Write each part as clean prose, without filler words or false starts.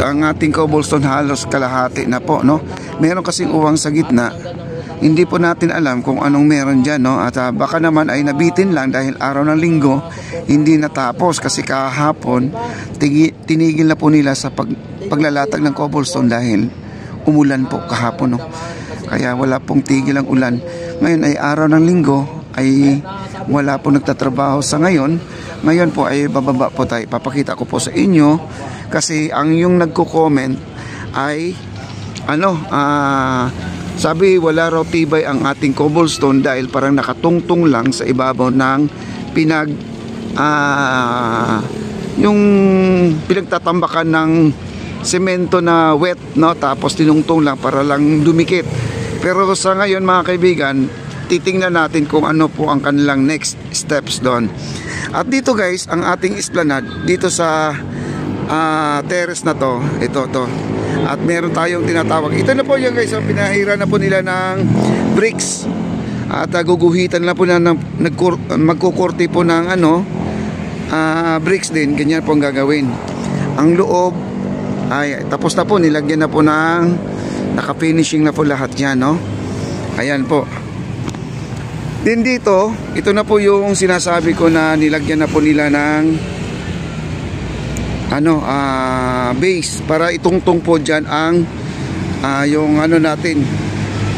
ang ating cobblestone halos kalahati na po, no? Meron kasing uwang sa gitna. Hindi po natin alam kung anong meron dyan, no? At baka naman ay nabitin lang dahil araw ng linggo hindi natapos kasi kahapon tinigil na po nila sa paglalatag ng cobblestone dahil umulan po kahapon, no? Kaya wala pong tigil ang ulan. Ngayon ay araw ng linggo ay wala po nagtatrabaho sa ngayon. Ngayon po ay bababa po tayo. Papakita ko po sa inyo kasi ang yung nagko-comment ay sabi wala raw tibay ang ating cobblestone dahil parang nakatungtong lang sa ibabaw ng yung pinagtatambakan ng semento na wet, no? Tapos tinungtong lang para lang dumikit. Pero sa ngayon mga kaibigan, titingnan natin kung ano po ang kanilang next steps doon. At dito guys, ang ating esplanade dito sa terrace na to, ito. At meron tayong tinatawag. Ito na po yan guys, pinahira na po nila ng bricks. At guguhitan na po na magkukurti po ng bricks din. Ganyan po ang gagawin. Ang loob ay tapos na po, nilagyan na po ng naka-finishing na po lahat yan, no? Ayan po. Din dito, ito na po yung sinasabi ko na nilagyan na po nila ng base para itungtong po dyan ang yung natin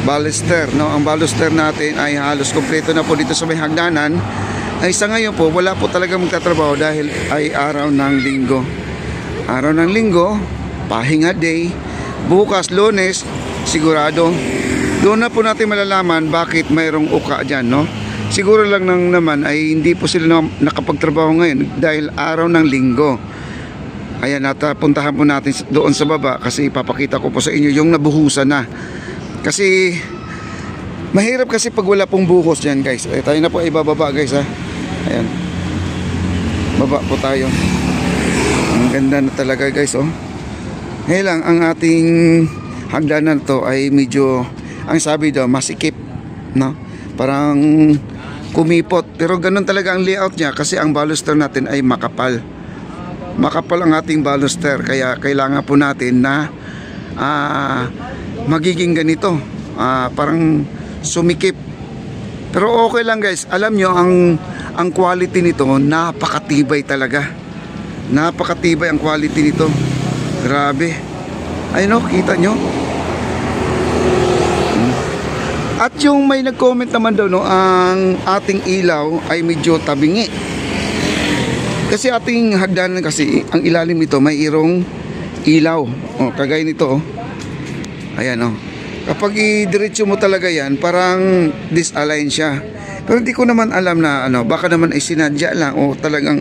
baluster, no? Ang baluster natin ay halos kompleto na po dito sa may hagdanan. Ay sa ngayon po wala po talaga magtatrabaho dahil ay araw ng linggo. Araw ng linggo, pahinga day. Bukas Lunes sigurado doon na po natin malalaman bakit mayroong uka dyan, no? Siguro lang naman ay hindi po sila nakapagtrabaho ngayon dahil araw ng linggo. Ayan, puntahan po natin doon sa baba kasi ipapakita ko po sa inyo yung nabuhusan na. Kasi mahirap kasi pag wala pong buhos dyan guys. Ay, tayo na po ay bababa guys, ha. Ayan, baba po tayo. Ang ganda na talaga guys, oh. Ngayon lang ang ating hagdanan to ay medyo, ang sabi daw, masikip, no? Parang kumipot. Pero ganun talaga ang layout niya kasi ang baluster natin ay makapal. Makapal ang ating baluster, kaya kailangan po natin na magiging ganito, parang sumikip. Pero okay lang guys, alam nyo ang quality nito napakatibay talaga. Napakatibay ang quality nito. Grabe. Ayun, kita nyo. At yung may nag-comment naman daw, no, ang ating ilaw ay medyo tabingi. Kasi ating hagdanan kasi, ang ilalim nito may irong ilaw. O, kagaya nito, oh. Ayan, oh. Kapag i-diretso mo talaga yan, parang disalign siya. Pero hindi ko naman alam na, baka naman ay sinadya lang, o talagang,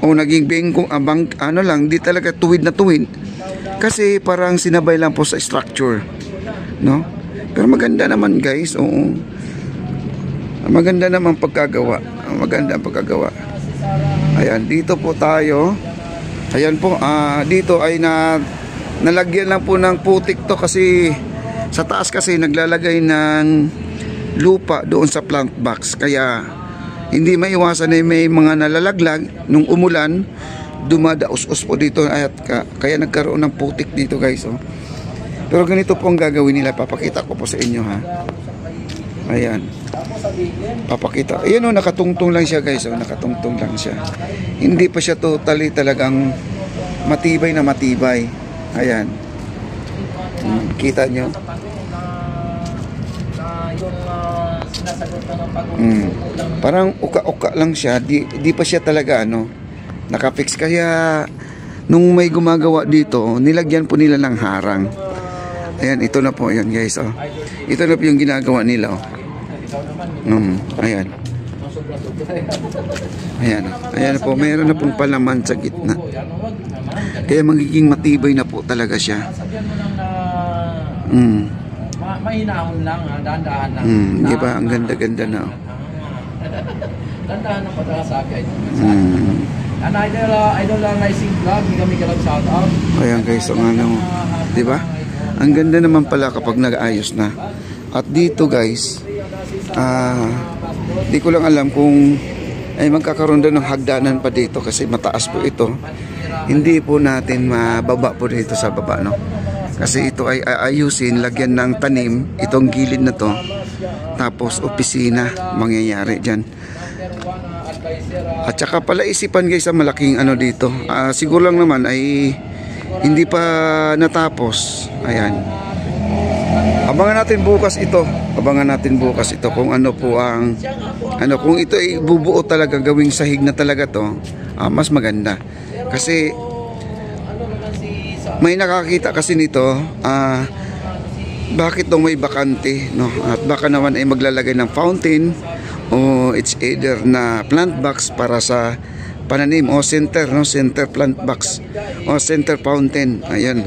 naging bengkong abang, lang, di talaga tuwid na tuwid. Kasi parang sinabay lang po sa structure, no? Pero maganda naman guys, oo. Maganda naman pagkagawa. Maganda ang pagkagawa. Ayan, dito po tayo. Ayan po, dito ay nalagyan lang po ng putik to kasi sa taas kasi naglalagay ng lupa doon sa plant box. Kaya hindi maiwasan na may mga nalalaglag nung umulan, dumadaos-os po dito at kaya nagkaroon ng putik dito guys, oh. Pero ganito po ang gagawin nila, papakita ko po sa inyo, ha. Ayan, papakita. Ayan, nakatungtong lang siya guys, nakatungtong lang siya. Hindi pa siya totally talagang matibay na matibay. Ayan, kita nyo. Parang uka-uka lang siya, di pa siya talaga nakafix. Kaya nung may gumagawa dito, nilagyan po nila ng harang. Ayan, ito na po yan guys, oh. Ito na po yung ginagawa nila, oh. Ayan. Ayan po, mayroon na pong palaman sa gitna. Kaya magiging matibay na po talaga siya. Mahinahon lang, dahan-dahan lang. Di ba? Ang ganda-ganda na, oh. Dahan-dahan ng pagkakasakay. And idol Rising Vlog, hindi kami kalang shout out. Ayan guys, di ba? Ang ganda naman pala kapag nag-ayos na. At dito guys, di ko lang alam kung ay magkakaroon din ng hagdanan pa dito kasi mataas po ito. Hindi po natin mababa po dito sa baba, no? Kasi ito ay ayusin, lagyan ng tanim itong gilid na to, tapos opisina mangyayari dyan. At saka pala isipan guys sa malaking ano dito, siguro lang naman ay hindi pa natapos. Ayan, abangan natin bukas ito, kung ano po ang ano, kung ito ay bubuo talaga, gawing sahig na talaga to, mas maganda. Kasi may nakakita kasi nito, bakit daw may bakante, no? At baka naman ay maglalagay ng fountain o it's either na plant box para sa pananim o center, no? Center plant box o center fountain. Ayan.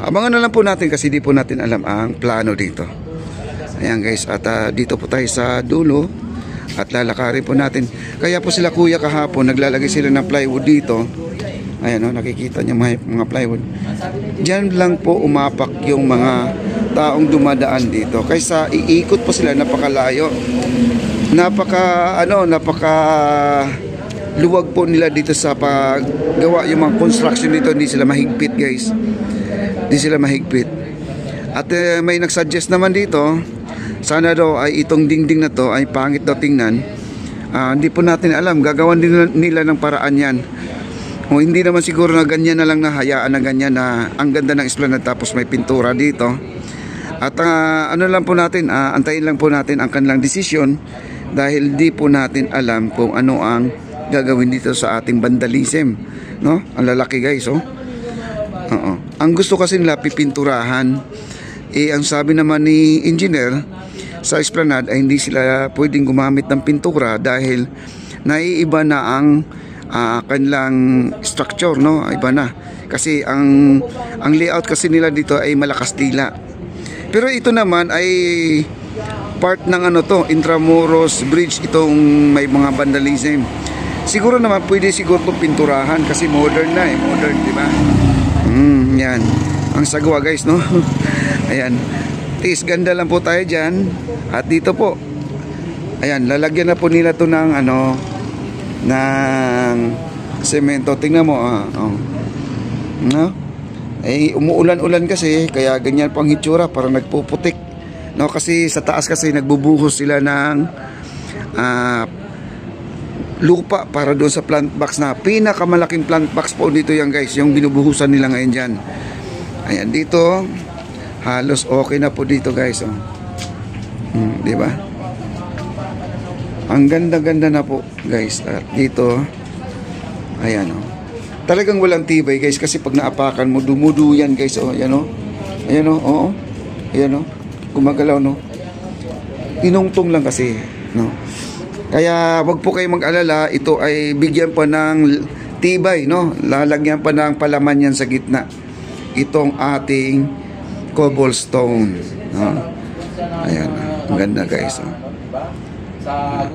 Abangan na lang po natin kasi di po natin alam ang plano dito. Ayan guys, at dito po tayo sa dulo at lalakarin po natin. Kaya po sila kuya kahapon naglalagay sila ng plywood dito. Ayan, no, nakikita niyo mga plywood. Diyan lang po umapak yung mga taong dumadaan dito. Kaysa iikot po sila napakalayo. Napaka luwag po nila dito sa paggawa yung mga construction dito. Hindi sila mahigpit guys. Hindi sila mahigpit. At may nagsuggest naman dito, sana daw ay itong dingding na to ay pangit daw tingnan. Hindi po natin alam, gagawan din nila ng paraan yan. O hindi naman siguro na ganyan na lang, na hayaan na ganyan na ang ganda ng esplanade tapos may pintura dito. At ano lang po natin, antayin lang po natin ang kanilang desisyon dahil di po natin alam kung ano ang gagawin dito sa ating vandalism, no? Ang lalaki guys, oh. Oo. Ang gusto kasi nila pipinturahan. Ang sabi naman ni engineer sa esplanade ay hindi sila pwedeng gumamit ng pintura dahil naiiba na ang kanilang structure, no? Iba na. Kasi ang layout kasi nila dito ay malakas tila. Pero ito naman ay part ng ano to, Intramuros Bridge, itong may mga vandalism. Siguro naman pwede siguro itong pinturahan kasi modern na modern, di ba? Yan. Ang sagwa guys, no? Ayan. Tis, ganda lang po tayo dyan. At dito po, ayan, lalagyan na po nila to ng ano, ng semento. Tingnan mo, no? Umuulan-ulan kasi kaya ganyan pang hitsura, para nagpuputik, no? Kasi sa taas kasi nagbubuhos sila ng lupa para doon sa plant box, na pinakamalaking plant box po dito yan guys, yung binubuhusan nila ngayon dyan. Ayan, dito halos okay na po dito guys, di ba? Ang ganda-ganda na po guys. At dito, ayan, talagang walang tibay guys, kasi pag naapakan mo dumuduyan guys, ayan, ayan, oo, ayan, gumagalaw, no? Tinungtong lang kasi, no? Kaya wag po kayong mag-alala, ito ay bigyan pa ng tibay, no? Lalagyan pa ng palaman yan sa gitna, itong ating cobblestone, no? Ayan, ang ganda guys, sa